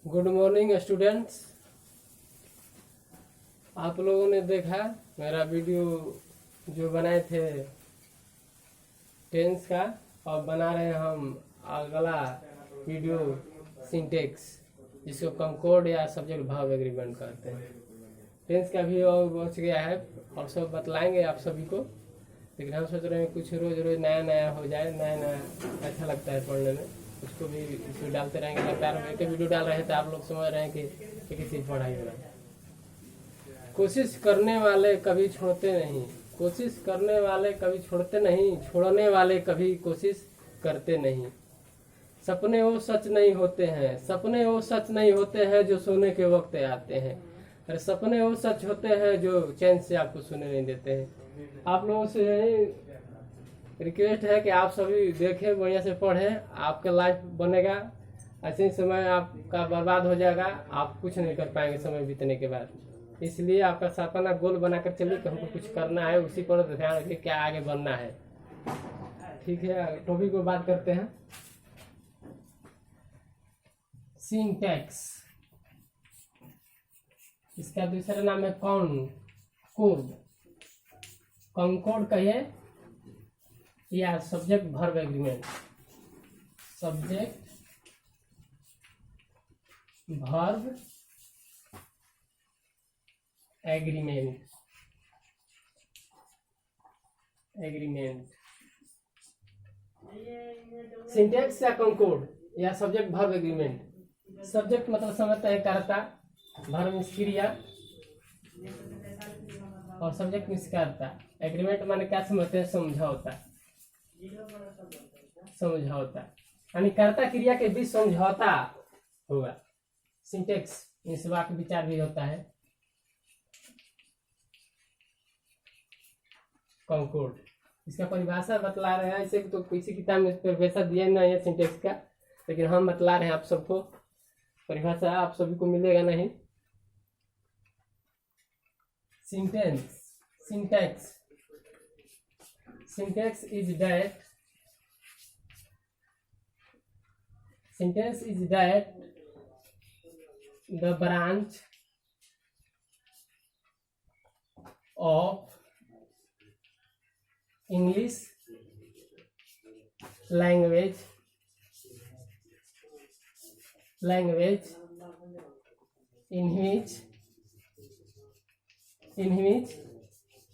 Good morning students. आप लोगों ने देखा मेरा वीडियो जो बनाए थे टेंस का, और बना रहे हैं हम अगला वीडियो सिंटेक्स, जिसको कंकोर्ड या सब्जेक्ट वर्ब एग्रीमेंट कहते हैं। टेंस का भी और बच गया है और सब बतलाएंगे आप सभी को, लेकिन हम सोच रहे हैं कुछ रोज रोज नया नया हो जाए, नया नया अच्छा लगता है पढ़ने में, उसको भी इसमें डालते रहेंगे। लगातार एक वीडियो डाल रहे हैं तो आप लोग समझ रहे हैं कि एक ही चीज़ पढ़ाई हो रहा है। कोशिश करने वाले कभी छोड़ते नहीं, कोशिश करने वाले कभी छोड़ते नहीं, छोड़ने वाले कभी कोशिश करते नहीं। सपने वो सच नहीं होते हैं, सपने वो सच नहीं होते हैं जो सोने के वक्त आते हैं। अरे सपने वो सच होते हैं जो चैन से आपको सोने नहीं देते हैं। आप लोगों से रिक्वेस्ट है कि आप सभी देखें, बढ़िया से पढ़ें, आपका लाइफ बनेगा। ऐसे ही समय आपका बर्बाद हो जाएगा, आप कुछ नहीं कर पाएंगे समय बीतने के बाद। इसलिए आपका सपना गोल बनाकर चलिए कि हमको कुछ करना है, उसी पर ध्यान रखिए क्या आगे बनना है। ठीक है, टॉपिक को बात करते हैं। सिंटैक्स, इसका दूसरा नाम है कॉनकोर्ड। कॉनकोर्ड कहिए या subject verb agreement. Subject verb agreement, agreement. Syntax या कॉनकोर्ड या सब्जेक्ट वर्ब एग्रीमेंट। सब्जेक्ट मतलब समझते हैं कर्ता, वर्ब मीन्स क्रिया, और सब्जेक्ट मीन्स कर्ता। एग्रीमेंट माने क्या समझते हैं? समझौता, समझौता यानी कर्ता क्रिया के बीच समझौता होगा। सिंटेक्स मीन्स वाक्य विचार भी होता है। कॉनकोर्ड, इसका परिभाषा बतला रहे हैं। ऐसे तो किसी किताब में परिभाषा दिया नहीं है सिंटेक्स का, लेकिन हम बतला रहे हैं आप सबको। परिभाषा आप सभी को मिलेगा नहीं। Sentence, syntax, syntax is that, sentence is that the branch of English language in which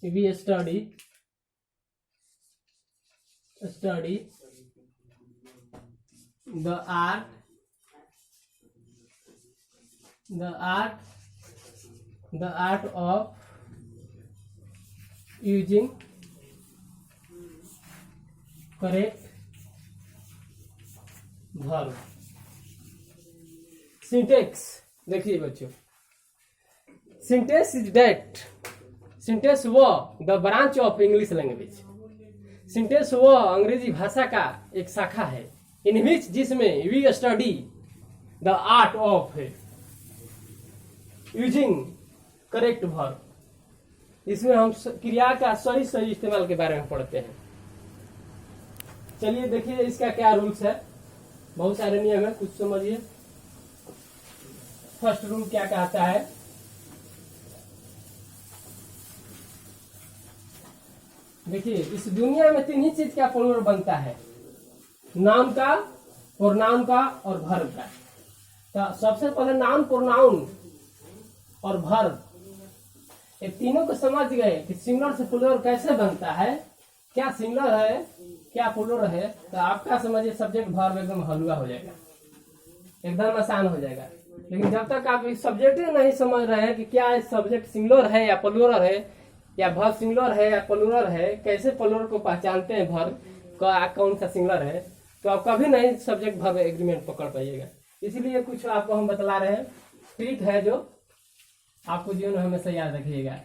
we study the art of using correct verb। Syntax देखिए बच्चों, सिंटेक्स इज दैट, सिंटेक्स वो the branch of English language. Syntax वो अंग्रेजी भाषा का एक शाखा है, इन विच जिसमें we study the art of using correct verb. इसमें हम क्रिया का सही सही इस्तेमाल के बारे में पढ़ते हैं। चलिए देखिए इसका क्या रूल्स है। बहुत सारे नियम है, कुछ समझिए। फर्स्ट रूल क्या कहता है? देखिए इस दुनिया में तीन ही चीज का प्लूरल बनता है, नाउन का, प्रोनाउन का और वर्ब का। तो सबसे पहले नाउन, प्रोनाउन और वर्ब, ये तीनों को समझ गए कि सिंगुलर से प्लूरल कैसे बनता है, क्या सिंगुलर है क्या प्लूरल है, तो आपका समझिए सब्जेक्ट वर्ब एकदम हलवा हो जाएगा, एकदम आसान हो जाएगा। लेकिन जब तक आप इस सब्जेक्ट नहीं समझ रहे हैं कि क्या सब्जेक्ट सिंगुलर है या प्लूरल है, या वर्ब सिंगुलर है या प्लूरल है, कैसे प्लूरल को पहचानते हैं, वर्ब का कौन सा सिंगुलर है, तो आप कभी नहीं सब्जेक्ट वर्ब एग्रीमेंट पकड़ पाइएगा। इसीलिए कुछ आपको हम बतला रहे हैं, ट्रिक है जो आपको जीवन में हमेशा याद रखिएगा।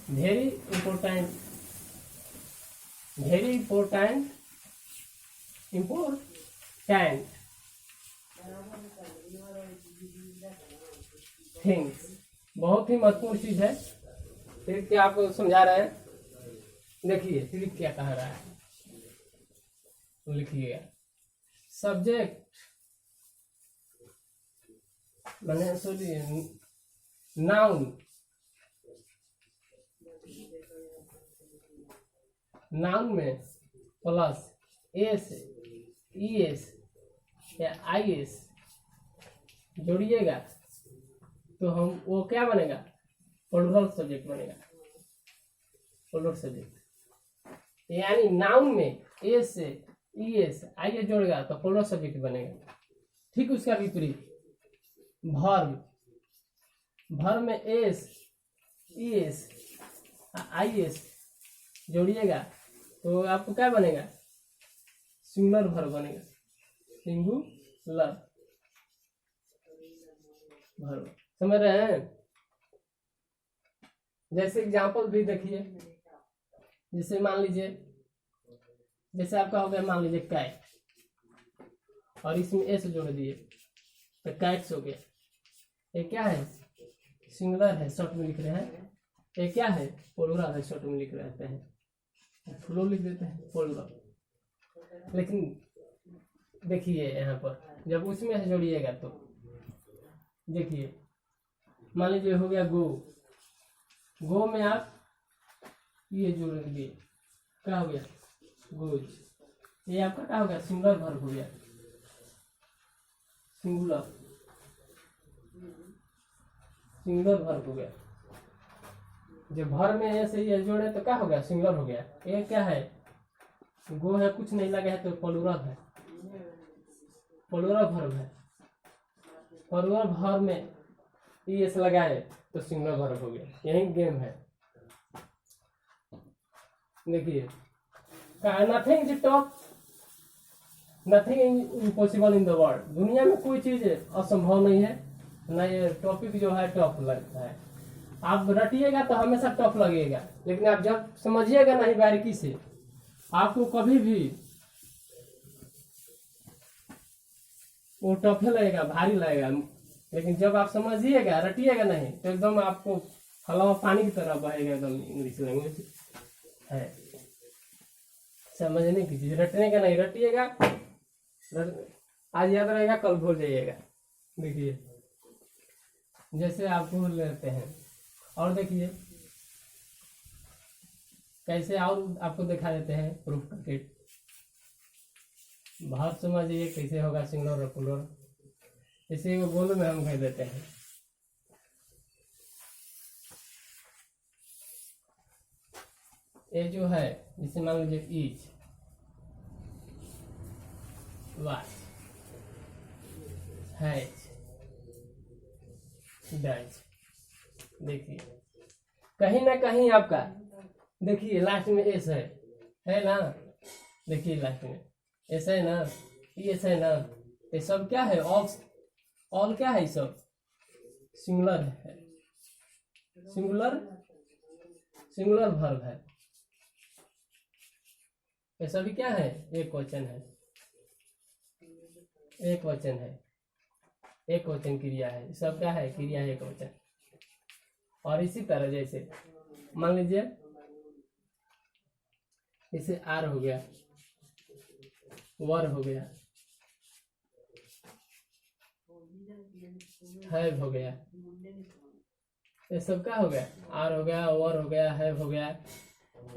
Very important, very important, important things, बहुत ही महत्वपूर्ण चीज है। ट्रिक क्या आपको समझा रहे हैं, देखिए ट्रिक क्या कह रहा है, तो लिखिएगा। सब्जेक्ट मैंने सॉरी नाउन, नाउन में प्लस एस, ई एस या आई एस जोड़िएगा तो हम वो क्या बनेगा, प्लूरल सब्जेक्ट बनेगा, प्लूरल सब्जेक्ट। यानी नाउन में एस से ई एस आई एस जोड़ेगा तो प्लूरल सब्जेक्ट बनेगा। ठीक उसका विपरीत वर्ब, वर्ब में S, E S, I S जोड़िएगा तो आपको क्या बनेगा, सिंगुलर वर्ब बनेगा, सिंगुलर वर्ब। समझ रहे हैं? जैसे एग्जांपल भी देखिए, जैसे मान लीजिए, जैसे आपका हो गया मान लीजिए कैट और इसमें एस जोड़ दिए तो कैट्स हो गया। ये क्या है, सिंगुलर है, शॉर्ट में लिख रहे हैं। ये क्या है, प्लूरल है, शॉर्ट में लिख रहते हैं, फ्लो लिख देते हैं प्लूरल। लेकिन देखिए यहाँ पर जब उसमें से जोड़िएगा तो देखिए, मान लीजिए हो गया गो, गो में आप ये जोड़ दिए, क्या हो गया, गोज। ये आपका क्या हो गया, सिंगुलर वर्ब हो गया, सिंगुलर, सिंगुलर वर्ब हो गया। जब भर में ऐसे ये जोड़े तो क्या हो गया, सिंगुलर हो गया। ये क्या है, गो है, कुछ नहीं लगा है तो प्लूरल है, प्लूरल वर्ब है। प्लूरल वर्ब में ई एस लगाए तो सिंगुलर वर्ब हो गया। यही गेम है। देखिए, nothing is top, nothing is impossible in the world. दुनिया में कोई चीज असंभव नहीं है ना। ये टॉपिक जो है टॉप लगता है, आप रटिएगा तो हमेशा टफ लगेगा, लेकिन आप जब समझिएगा नहीं बारीकी से, आपको कभी भी वो टफ लगेगा, भारी लगेगा। लेकिन जब आप समझिएगा, रटिएगा नहीं तो एकदम आपको हवा पानी की तरह बहेगा। एकदम इंग्लिश लैंग्वेज है, समझने की चीज, रटने का नहीं। रटिएगा, आज याद रहेगा, कल भूल जाइएगा। देखिए, जैसे आप भूल लेते हैं। और देखिए कैसे और आपको दिखा देते हैं प्रूफ करके। बहुत समझिए कैसे होगा सिंगुलर और प्लूरल। इसी को गोल में हम कह देते हैं। ये जो है, जिसे मान लीजिए ईच, वाच, हैच, डच। देखिए कहीं ना कहीं आपका, देखिए लास्ट में एस है ना। देखिए लास्ट में एस है ना, एस है ना। ये सब क्या है, ऑल क्या है, सब सिंगुलर है, सिंगुलर, सिंगुलर वर्ब है। ये सभी क्या है, एक वचन है, एक वचन है, एक वचन क्रिया है। सब क्या है, क्रिया है, एक वचन। और इसी तरह जैसे मान लीजिए इसे आर हो गया, वर हो गया, हैव हो गया। ये सब क्या हो गया, आर हो गया, वर हो गया, हैव हो गया।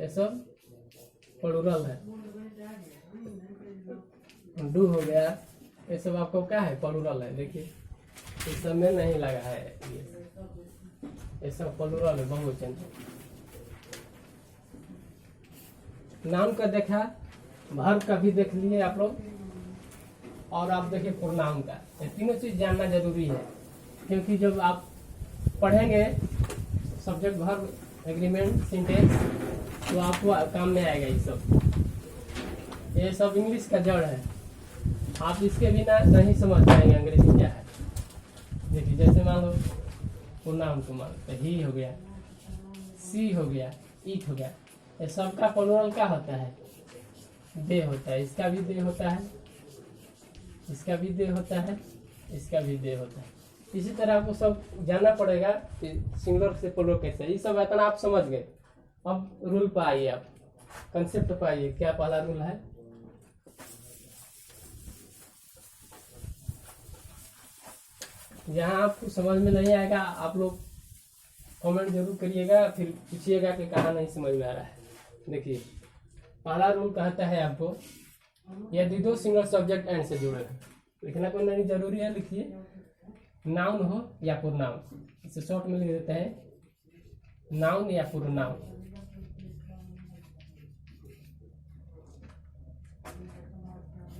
ये सब प्लूरल है। डू हो गया, ये सब आपको क्या है, प्लूरल है। देखिए इस सब में नहीं लगा है, ये सब प्लूरल है, बहुवचन। नाम का देखा, वर्ब का भी देख लिए आप लोग, और आप देखिए प्रोनाउन का। ये तीनों चीज जानना जरूरी है, क्योंकि जब आप पढ़ेंगे सब्जेक्ट, वर्ब, एग्रीमेंट, सिंटेक्स, तो आपको काम में आएगा ये सब। ये सब इंग्लिश का जड़ है, आप इसके बिना नहीं समझ पाएंगे अंग्रेजी क्या है। देखिए जैसे मान लो प्रोनाउन को मान लो, ही हो गया, सी हो गया, इट हो गया। ये सबका प्लूरल क्या होता है, दे होता है। इसका भी दे होता है, इसका भी दे होता है, इसका भी दे होता है। इसी तरह आपको सब जानना पड़ेगा कि सिंगुलर से प्लूरल कैसे। ये सब इतना आप समझ गए। अब रूल पर आइए, आप कंसेप्ट पर आइए। क्या पहला रूल है, यहाँ आपको समझ में नहीं आएगा आप लोग कमेंट जरूर करिएगा, फिर पूछिएगा कि कहाँ नहीं समझ में आ रहा है। देखिए पहला रूल कहता है आपको, यदि दो सिंगल सब्जेक्ट एंड से जुड़े हैं, लिखना कोई नहीं जरूरी है, लिखिए नाउन हो या प्रोनाउन, इसे शॉर्ट में लिख देते हैं नाउन या pronoun.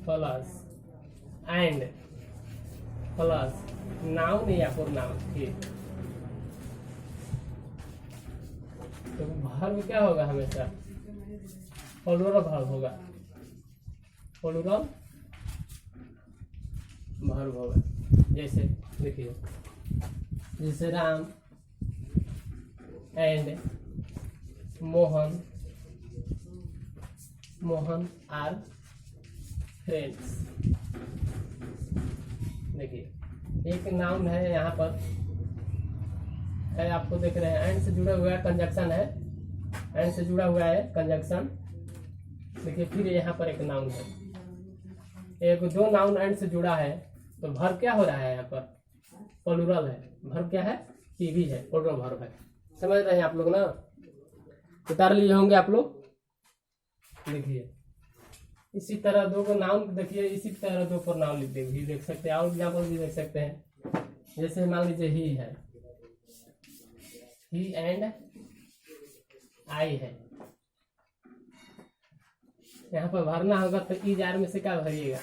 Plus and plus noun या प्रोनाउन। ठीक, तो वर्ब क्या होगा हमेशा प्लूरल वर्ब होगा, प्लूरल वर्ब होगा। जैसे देखिए, जैसे Ram and Mohan, Mohan are friends. देखिए एक नाउन है यहाँ पर है, आपको देख रहे हैं एंड से जुड़ा हुआ है, कंजक्शन है, एंड से जुड़ा हुआ है कंजक्शन। देखिए फिर यहाँ पर एक नाउन है, एक दो नाउन एंड से जुड़ा है, तो वर्ब क्या हो रहा है यहाँ पर प्लूरल है, वर्ब क्या है पीवी है, प्लूरल वर्ब है। समझ रहे हैं आप लोग ना, उतार लिए होंगे आप लोग। देखिए इसी तरह दो को नाउन, देखिए इसी तरह दो पर नाउन भी देख सकते हैं, और एग्जाम्पल भी देख सकते हैं। जैसे मान लीजिए ही है, ही एंड आई है, यहाँ पर भरना होगा तो ई जार में से क्या भरिएगा,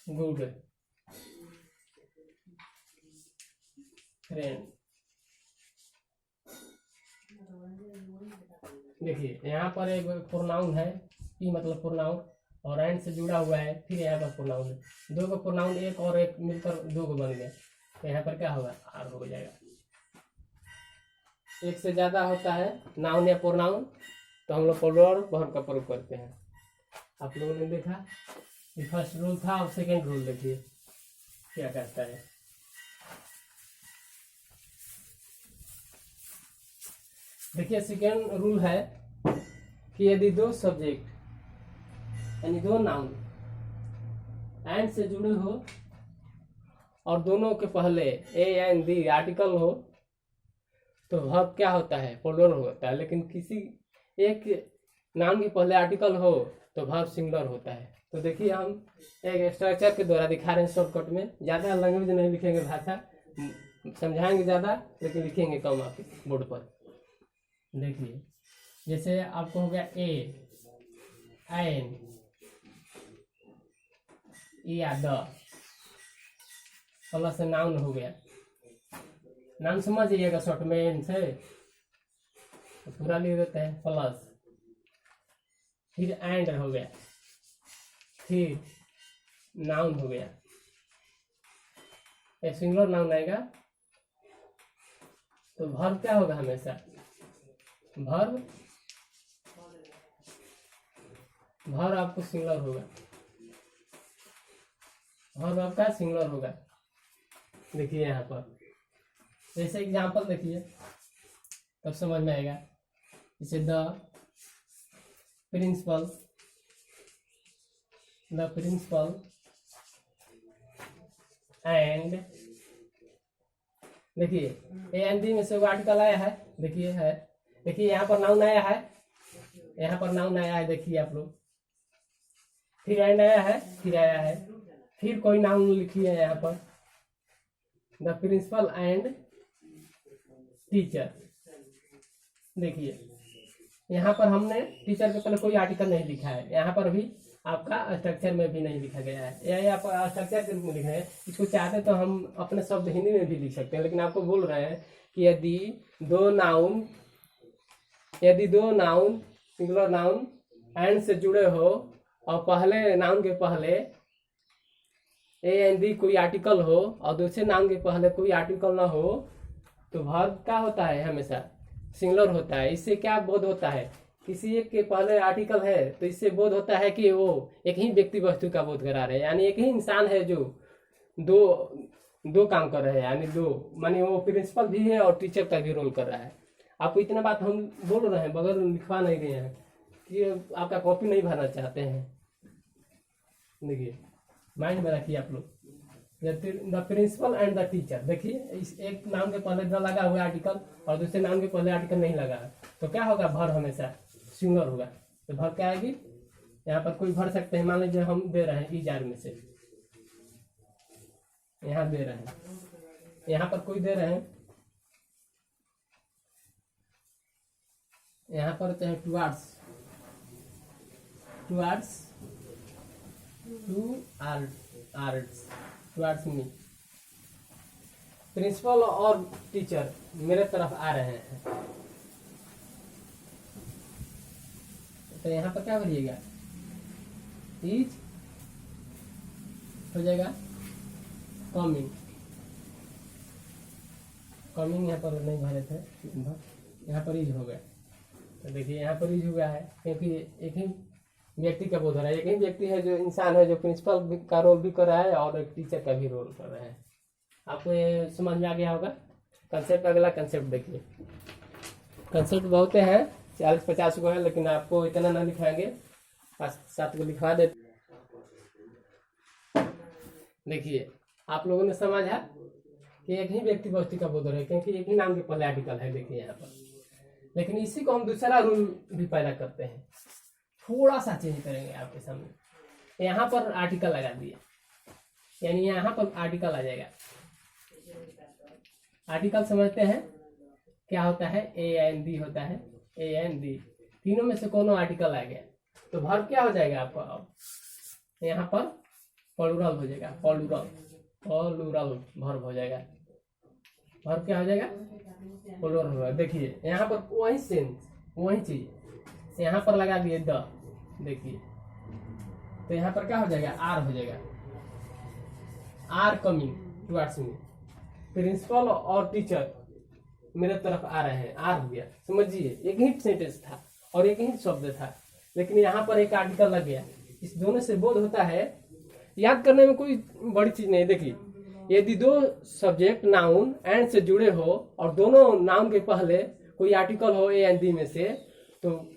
गुड फ्रेंड। देखिए यहाँ पर एक प्रोनाउन है, ई मतलब प्रोनाउन, और एंड से जुड़ा हुआ है, फिर यहाँ पर प्रोनाउन है, दो को प्रोनाउन एक और एक मिलकर दो को बन गया, तो यहाँ पर क्या होगा आर हो जाएगा। एक से ज्यादा होता है नाउन या प्रोनाउन तो हम लोग प्लूरल वर्ब का प्रयोग करते हैं। आप लोगों ने देखा ये फर्स्ट रूल था, और सेकेंड रूल देखिए क्या कहता है। देखिए सेकेंड रूल है कि यदि दो सब्जेक्ट यानी दो नाउन एंड से जुड़े हो और दोनों के पहले ए एंड दी आर्टिकल हो तो वर्ब क्या होता है प्लूरल होता है, लेकिन किसी एक नाउन के पहले आर्टिकल हो तो वर्ब सिंगुलर होता है। तो देखिए हम एक स्ट्रक्चर के द्वारा दिखा रहे हैं शॉर्टकट में, ज़्यादा लैंग्वेज नहीं लिखेंगे, भाषा समझाएंगे ज़्यादा लेकिन लिखेंगे कम आपके बोर्ड पर। देखिए जैसे आपको हो गया ए एन या द प्लस नाउन हो गया, नाम समझ जाइएगा शॉर्ट में एन से तो पूरा लिख देते हैं, प्लस फिर एंड हो गया, फिर नाउन हो गया, एक सिंगुलर नाउन आएगा तो वर्ब क्या होगा हमेशा वर्ब आपको सिंगुलर होगा, वर्ब आपका सिंगुलर होगा। देखिए यहाँ पर जैसे एग्जाम्पल देखिए तब समझ में आएगा। जैसे द प्रिंसिपल एंड, देखिए ए एंड डी में से वो आर्टिकल आया है, देखिए है, देखिए यहाँ पर नाउन आया है, यहाँ पर नाउन आया है, देखिए आप लोग, फिर एंड आया है, फिर आया है, फिर कोई नाउन लिखिए यहाँ पर द प्रिंसिपल एंड टीचर। देखिए यहाँ पर हमने टीचर के पहले कोई आर्टिकल नहीं लिखा है, यहाँ पर भी आपका स्ट्रक्चर में भी नहीं लिखा गया है, या आप स्ट्रक्चर के रूप में लिख रहे हैं। इसको चाहते तो हम अपने शब्द हिंदी में भी लिख सकते हैं, लेकिन आपको बोल रहे हैं कि यदि दो नाउन सिंगुलर नाउन एंड से जुड़े हो और पहले नाउन के पहले ए एंड डी कोई आर्टिकल हो और दूसरे नाउन के पहले कोई आर्टिकल ना हो तो वर्ब क्या होता है हमेशा सिंगुलर होता है। इससे क्या बोध होता है, किसी एक के पहले आर्टिकल है तो इससे बोध होता है कि वो एक ही व्यक्ति वस्तु का बोध करा रहे हैं, यानी एक ही इंसान है जो दो काम कर रहे हैं, यानी दो मानी वो प्रिंसिपल भी है और टीचर का भी रोल कर रहा है। आपको इतना बात हम बोल रहे हैं बगैर लिखवा नहीं रहे हैं, कि आपका कॉपी नहीं भरना चाहते हैं, देखिए माइंड में रखिए आप लोग, the principal and the teacher. देखिए इस एक नाम के पहले द लगा हुआ आर्टिकल और दूसरे नाम के पहले आर्टिकल नहीं लगा है, तो क्या होगा, भर हमेशा सिंगुलर होगा। तो भर क्या आएगी, यहाँ पर कोई भर सकते हैं, मान लीजिए हम दे रहे हैं इजार में से, यहाँ दे रहे हैं, यहाँ पर कोई दे रहे हैं, यहाँ पर चाहे टुवार्ड्स मी, प्रिंसिपल और टीचर मेरे तरफ आ रहे हैं, तो यहाँ पर क्या भरिएगा, इज हो जाएगा कमिंग, यहाँ पर नहीं भरे थे, यहाँ पर इज हो गया। तो देखिए यहाँ पर इज हुआ है क्योंकि एक ही व्यक्ति का बोध हो रहा है, एक ही व्यक्ति है जो इंसान है जो प्रिंसिपल का रोल भी कर रहा है और एक टीचर का भी रोल कर रहा है। आपको ये समझ में आ गया होगा कंसेप्ट। अगला कंसेप्ट देखिए, कंसेप्ट बहुत हैं, 40-50 को है, लेकिन आपको इतना ना लिखाएंगे, 5-7 को लिखवा देते। देखिए आप लोगों ने समझा कि एक ही व्यक्ति वस्तु का बोध हो रहा है क्योंकि एक ही नाम के पहले आर्टिकल है, देखिए यहाँ पर। लेकिन इसी को हम दूसरा रूल भी पैदा करते हैं, थोड़ा सा चेंज करेंगे आपके सामने। यहाँ पर आर्टिकल लगा दिया, यानी यहाँ पर आर्टिकल आ जाएगा। आर्टिकल समझते हैं क्या होता है, ए एन डी होता है, ए एन डी, तीनों में से कोनो आर्टिकल आ गया तो वर्ब क्या हो जाएगा आपका, अब यहाँ पर प्लूरल हो जाएगा, प्लूरल वर्ब हो जाएगा। वर्ब क्या हो जाएगा, प्लूरल होगा। देखिए यहाँ पर वही सेंस, वही चीज यहाँ पर लगा दिए द, देखिए तो यहाँ पर क्या हो जाएगा, आर हो जाएगा, are coming towards me, principal और टीचर मेरे तरफ आ रहे हैं, आर हो गया। समझिए एक ही सेंटेंस था और एक ही शब्द था, लेकिन यहाँ पर एक आर्टिकल लग गया। इस दोनों से बोध होता है, याद करने में कोई बड़ी चीज नहीं। देखिए यदि दो सब्जेक्ट नाउन एंड से जुड़े हो और दोनों नाउन के पहले कोई आर्टिकल हो ए एंड डी में से, तो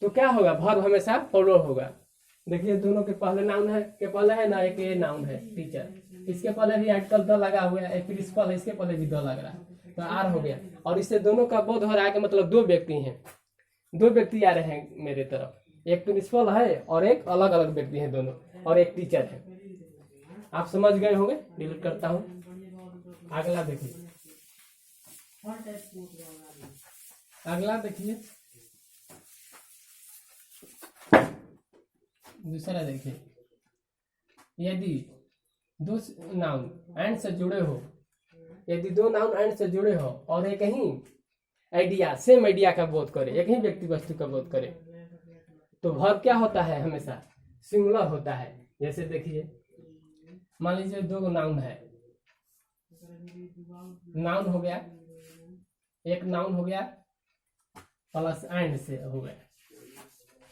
क्या होगा, वर्ब हमेशा प्लूरल होगा। देखिए दोनों के पहले नाउन है, के पहले है ना, एक ए नाउन है टीचर, इसके पहले भी आर्टिकल द लगा हुआ है, एक प्रिंसिपल है, इसके पहले भी द लग रहा है, तो आर हो गया। और इससे दोनों का बोध हो रहा है कि मतलब दो व्यक्ति हैं, दो व्यक्ति आ रहे हैं मेरे तरफ, एक प्रिंसिपल है और एक अलग अलग व्यक्ति है दोनों, और एक टीचर है। आप समझ गए होंगे, डिलीट करता हूं। अगला देखिए, अगला देखिए, दूसरा देखिए, यदि दो नाउन एंड से जुड़े हो, यदि दो नाउन एंड से जुड़े हो और एक ही आइडिया, सेम आइडिया का बोध करे, एक ही व्यक्ति वस्तु का बोध करे, तो वर्ब क्या होता है, हमेशा सिंगुलर होता है। जैसे देखिए मान लीजिए दो नाउन है, नाउन हो गया, एक नाउन हो गया प्लस एंड से हो गया,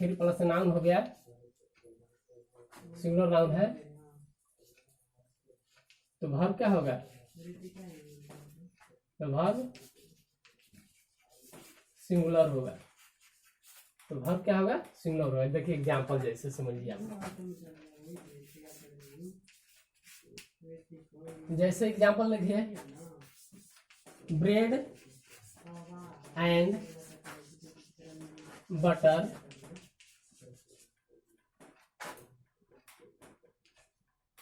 फिर प्लस नाउन हो गया, सिंगुलर नाउन है, तो वर्ब क्या होगा, तो वर्ब सिंगुलर होगा, तो वर्ब क्या होगा, सिंगुलर होगा। देखिए एग्जांपल जैसे समझिए आप, जैसे एग्जांपल लिखिए, ब्रेड एंड बटर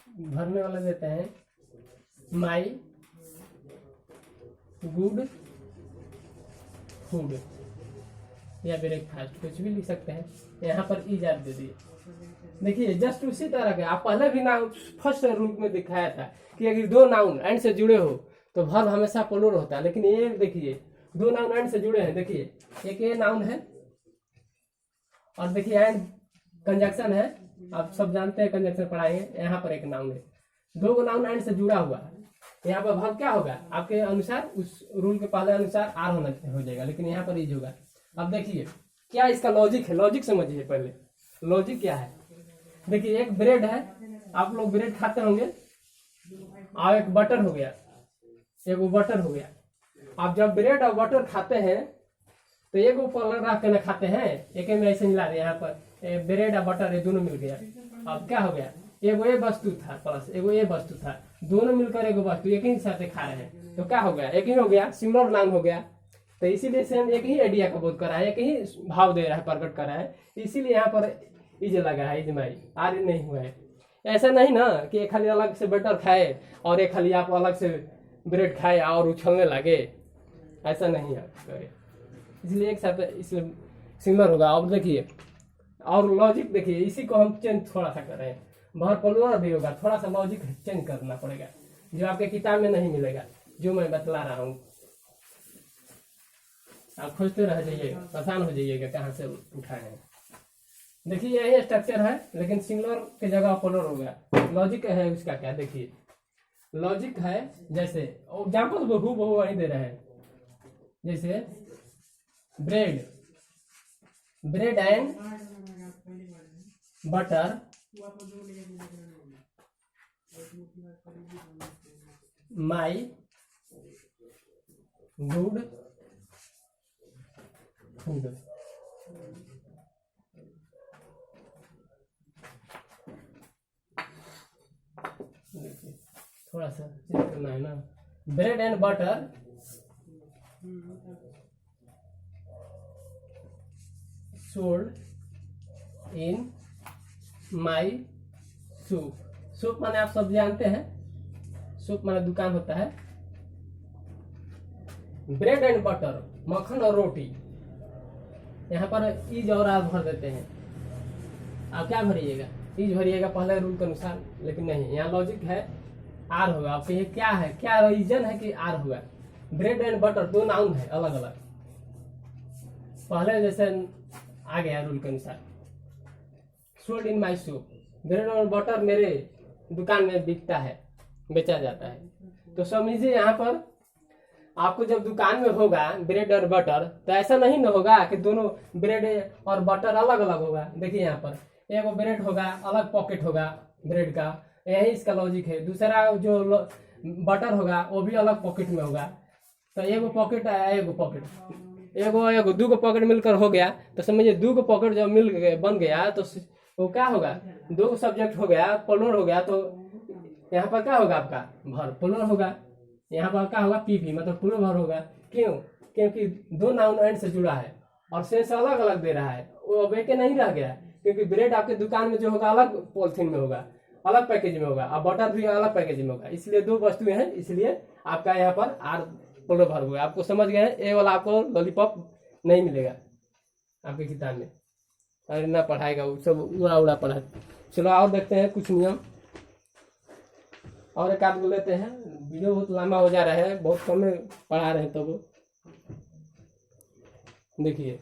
भरने वाला देते हैं, माई गुड फूड या ब्रेकफास्ट, कुछ भी लिख सकते हैं। यहाँ पर इजाद दे दिए। देखिए जस्ट उसी तरह के आप पहले भी नाउन फर्स्ट रूल में दिखाया था कि अगर दो नाउन एंड से जुड़े हो तो वर्ब हमेशा प्लूरल होता है। लेकिन ये देखिए दो नाउन एंड से जुड़े हैं, देखिए एक ये नाउन है और देखिए एंड कंजक्शन है, आप सब जानते हैं कंजक्शन पढ़ाएंगे। यहाँ पर एक नाउन है, दो नाउन एंड से जुड़ा हुआ है, यहाँ पर वर्ब क्या होगा आपके अनुसार, उस रूल के पहले अनुसार आर होना हो जाएगा, लेकिन यहाँ पर इज होगा। अब देखिए क्या इसका लॉजिक है, लॉजिक समझिए पहले, लॉजिक क्या है। देखिए एक ब्रेड है, आप लोग ब्रेड खाते होंगे, और एक बटर हो गया, एक वो बटर हो गया। आप जब ब्रेड और बटर खाते हैं तो एक ऊपर रख के ना खाते हैं, एक में ऐसे मिला दिया यहाँ पर ब्रेड और बटर ये दोनों मिल गया। अब क्या हो गया, एगो ये वस्तु था प्लस एगो ये वस्तु था, दोनों मिलकर एगो वस्तु एक ही साथ खा रहे हैं, तो क्या हो गया, एक ही हो गया, सिमिलर नाउन हो गया। तो इसीलिए से हम एक ही आइडिया का बोध कर रहा है, एक ही भाव दे रहा है, प्रकट कर रहा है, इसीलिए यहाँ पर इज लगा है, इजमाई आर्य नहीं हुआ है। ऐसा नहीं ना कि एक खाली अलग से बटर खाए और एक खाली आप अलग से ब्रेड खाए और उछलने लगे, ऐसा नहीं है करे, इसलिए एक साथ इसलिए सिमिलर होगा। अब देखिए और लॉजिक देखिए, इसी को हम चेंज थोड़ा सा कर रहे हैं, भर प्लूरल भी होगा, थोड़ा सा लॉजिक चेंज करना पड़ेगा जो आपके किताब में नहीं मिलेगा, जो मैं बतला रहा हूँ। आप खोजते रह जाइएगा, परेशान हो जाइएगा कहाँ से उठाए हैं। देखिए यही स्ट्रक्चर है, लेकिन सिंगुलर के जगह प्लूरल हो गया। लॉजिक है उसका क्या, देखिए लॉजिक है जैसे एग्जाम्पल बहु वही दे रहे हैं, जैसे bread and butter my good food. देखिए थोड़ा सा चेक करना है ना, bread and butter sold in my soup. Soup माने आप सब जानते हैं, सूप माने दुकान होता है। ब्रेड एंड बटर मक्खन और रोटी, यहाँ पर इज और आर भर देते हैं। आप क्या भरिएगा, इज भरिएगा पहले रूल के अनुसार, लेकिन नहीं, यहाँ लॉजिक है आर होगा। आप कहिए क्या है, क्या रीजन है कि आर होगा। ब्रेड एंड बटर दो नाउन है अलग अलग, पहले जैसे आ गया रूल के अनुसार। Sold in my soup, bread और बटर मेरे दुकान में बिकता है, बेचा जाता है। तो समझिए यहाँ पर आपको जब दुकान में होगा ब्रेड और बटर, तो ऐसा नहीं न होगा कि दोनों ब्रेड और बटर अलग अलग होगा। देखिए यहाँ पर एक ब्रेड होगा, अलग पॉकेट होगा ब्रेड का, यही इसका लॉजिक है। दूसरा जो बटर होगा वो भी अलग पॉकेट में होगा। तो एगो पॉकेट आया, एगो पॉकेट, एगो दो पॉकेट मिलकर हो गया, तो समझिए दो पॉकेट जब मिल गए बन गया तो वो क्या होगा, दो सब्जेक्ट हो गया, प्लूरल हो गया। तो यहाँ पर क्या होगा आपका भर प्लूरल होगा, यहाँ पर क्या होगा पीवी मतलब प्लूरल भर होगा। क्यों, क्योंकि दो नाउन एंड से जुड़ा है और सेंस अलग अलग दे रहा है, वो अब एक नहीं रह गया। क्योंकि ब्रेड आपके दुकान में जो होगा अलग पॉलिथीन में होगा, अलग पैकेज में होगा, और बटर भी अलग पैकेज में होगा, इसलिए दो वस्तुएं हैं, इसलिए आपका यहाँ पर आर प्लूरल भर हुआ। आपको समझ गए हैं, ए वाला आपको लॉलीपॉप नहीं मिलेगा आपके किताब में, अरे ना पढ़ाएगा वो सब उड़ा उड़ा पढ़ा। चलो और देखते हैं कुछ नियम और एक आध बोल लेते हैं, वीडियो बहुत लंबा हो जा रहा है, बहुत कम में पढ़ा रहे हैं। तो वो देखिए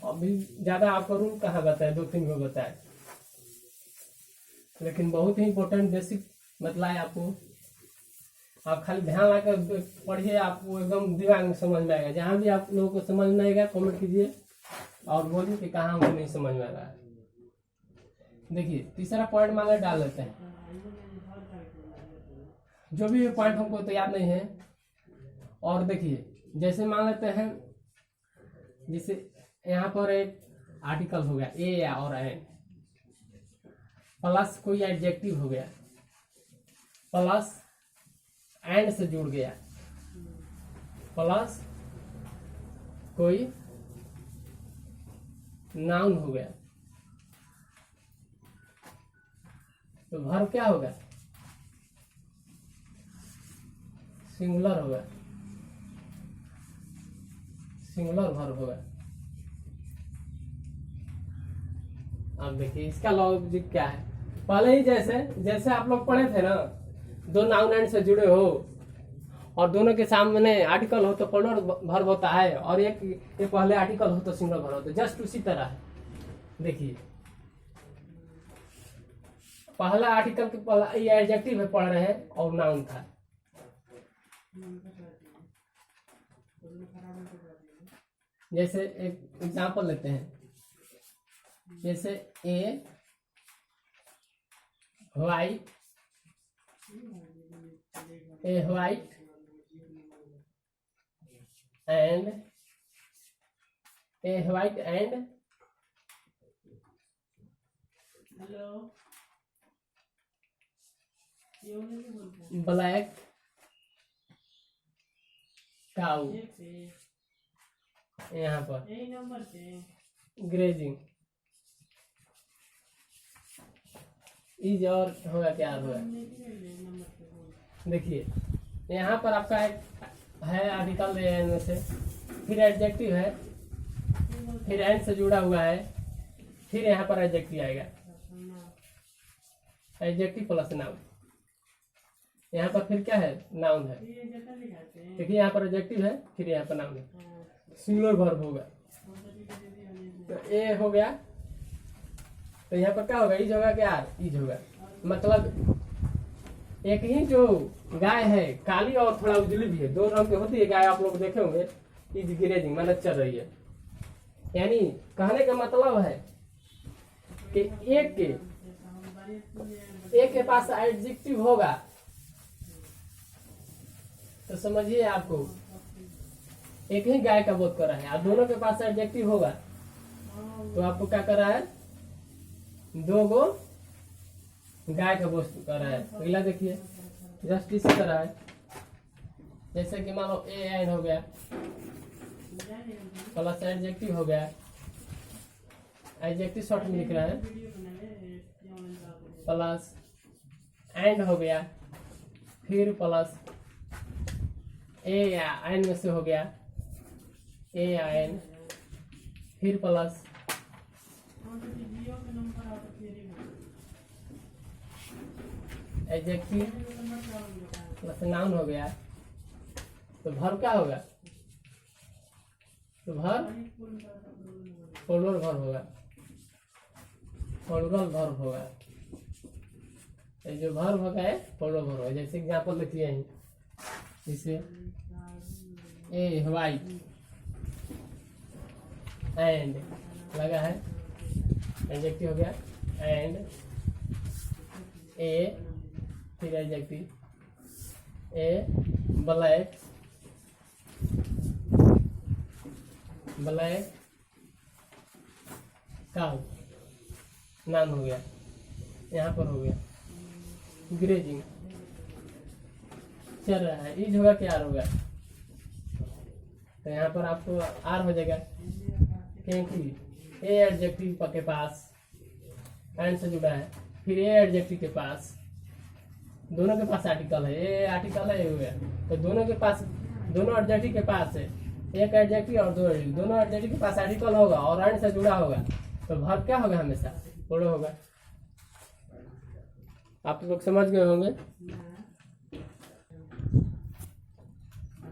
अभी ज्यादा आपको रूल कहाँ बताए, दो तीन को बताए, लेकिन बहुत ही इंपॉर्टेंट बेसिक बतलाए आपको। आप खाली ध्यान लाकर पढ़िए, आपको एकदम दिमाग में समझ में आएगा। जहाँ भी आप लोगों को समझ में आएगा कमेंट कीजिए और बोलिए कि कहाँ हमको नहीं समझ में आ रहा है। देखिए तीसरा पॉइंट मान डाल लेते हैं, जो भी पॉइंट हमको तो याद नहीं है। और देखिए जैसे मान लेते हैं, जैसे यहाँ पर एक आर्टिकल हो गया ए या और एन, प्लस कोई एडजेक्टिव हो गया, प्लस एंड से जुड़ गया, प्लस कोई नाउन हो गया, तो वर्ब क्या होगा, सिंगुलर होगा, सिंगुलर वर्ब होगा। अब देखिए इसका लॉजिक क्या है, पहले ही जैसे आप लोग पढ़े थे ना, दो नाउन एंड से जुड़े हो और दोनों के सामने आर्टिकल हो तो प्लूरल वर्ब होता है, और एक पहले आर्टिकल हो तो सिंगुलर वर्ब होता है। जस्ट उसी तरह है, देखिए पहला आर्टिकल के पहला ये एडजेक्टिव है पढ़ रहे हैं और नाउन था। जैसे एक एग्जांपल लेते हैं, जैसे a white and a white and black cow, यहाँ पर ग्रेजिंग इज और होगा क्या होगा। देखिए यहाँ पर आपका एक है आर्टिकल में से, फिर एडजेक्टिव है, फिर एंड से जुड़ा हुआ है, फिर यहाँ पर एडजेक्टिव आएगा, एडजेक्टिव प्लस नाउन। यहाँ पर फिर क्या है, नाउन है। देखिए यहाँ पर एडजेक्टिव है, फिर यहाँ पर नाउन है, सिंगुलर वर्ब होगा। तो ए हो गया, तो यहाँ पर क्या होगा, इज होगा क्या, इज होगा। मतलब एक ही जो गाय है, काली और थोड़ा उजली भी है, दो रंग की होती है गाय, आप लोग देखे होंगे। इज ग्रेजिंग मतलब चल रही है। यानी कहने का मतलब है कि एक के पास एडजेक्टिव होगा तो समझिए आपको एक ही गाय का बोध कर रहा है, और दोनों के पास एडजेक्टिव होगा तो आपको क्या कर रहा है, दो गो गाय का बोध कर रहा है। अगला देखिए, जस्ट इसी तरह है, जैसे कि मान लो ए एंड हो गया, प्लस एडजेक्टिव हो गया, एडजेक्टिव शॉर्ट में लिख रहा है, प्लस एंड हो गया, फिर प्लस ए या एन में से हो गया, ए या एन, फिर प्लस एडजेक्टिव प्लस नाउन हो गया। तो वर्ब क्या होगा, तो वर्ब प्लूरल वर्ब होगा, प्लूरल वर्ब होगा। जो वर्ब होगा है प्लूरल वर्ब होगा। जैसे एग्जांपल देखिए यहीं, जैसे ए व्हाइट एंड लगा है, एडजेक्टिव हो गया, एंड ए, फिर एडजेक्टिव ए ब्लैक, ब्लैक काउ, नाम हो गया। यहाँ पर हो गया ग्रेजिंग चल रहा है, इज होगा क्या, आर होगा। तो यहाँ पर आपको आर हो जाएगा, क्योंकि ए एडजेक्टिव के पास एंड से जुड़ा है, फिर ए एडजेक्टिव के पास, दोनों के पास आर्टिकल है, ए आर्टिकल है, ये हो गया। तो दोनों के पास, दोनों एडजेक्टिव के पास है, एक एडजेक्टिव और दो एडजेक्टिव, दोनों एडजेक्टिव के पास आर्टिकल होगा और एंड से जुड़ा होगा, तो वर्ब क्या होगा, हमेशा प्लूरल होगा। आप लोग समझ गए होंगे।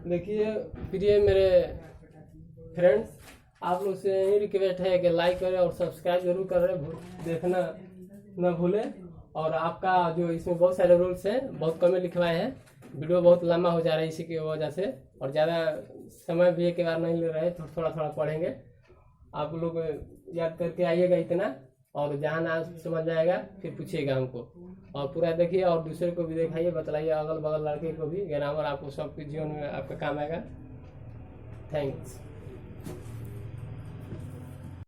देखिए प्रिय मेरे फ्रेंड्स, आप लोग से यही रिक्वेस्ट है कि लाइक करें और सब्सक्राइब जरूर करें, देखना न भूलें। और आपका जो इसमें बहुत सारे रूल्स हैं, बहुत कम लिखवाए हैं, वीडियो बहुत लंबा हो जा रहा है इसी की वजह से, और ज़्यादा समय भी एक बार नहीं ले रहे, तो थोड़ा थोड़ा पढ़ेंगे। आप लोग याद करके आइएगा इतना, और जहाँ ना समझ जाएगा फिर पूछिएगा हमको, और पूरा देखिए और दूसरे को भी दिखाइए, बतलाइए अगल बगल लड़के को भी, ग्रामर आपको सबके जीवन में आपका काम आएगा। थैंक्स।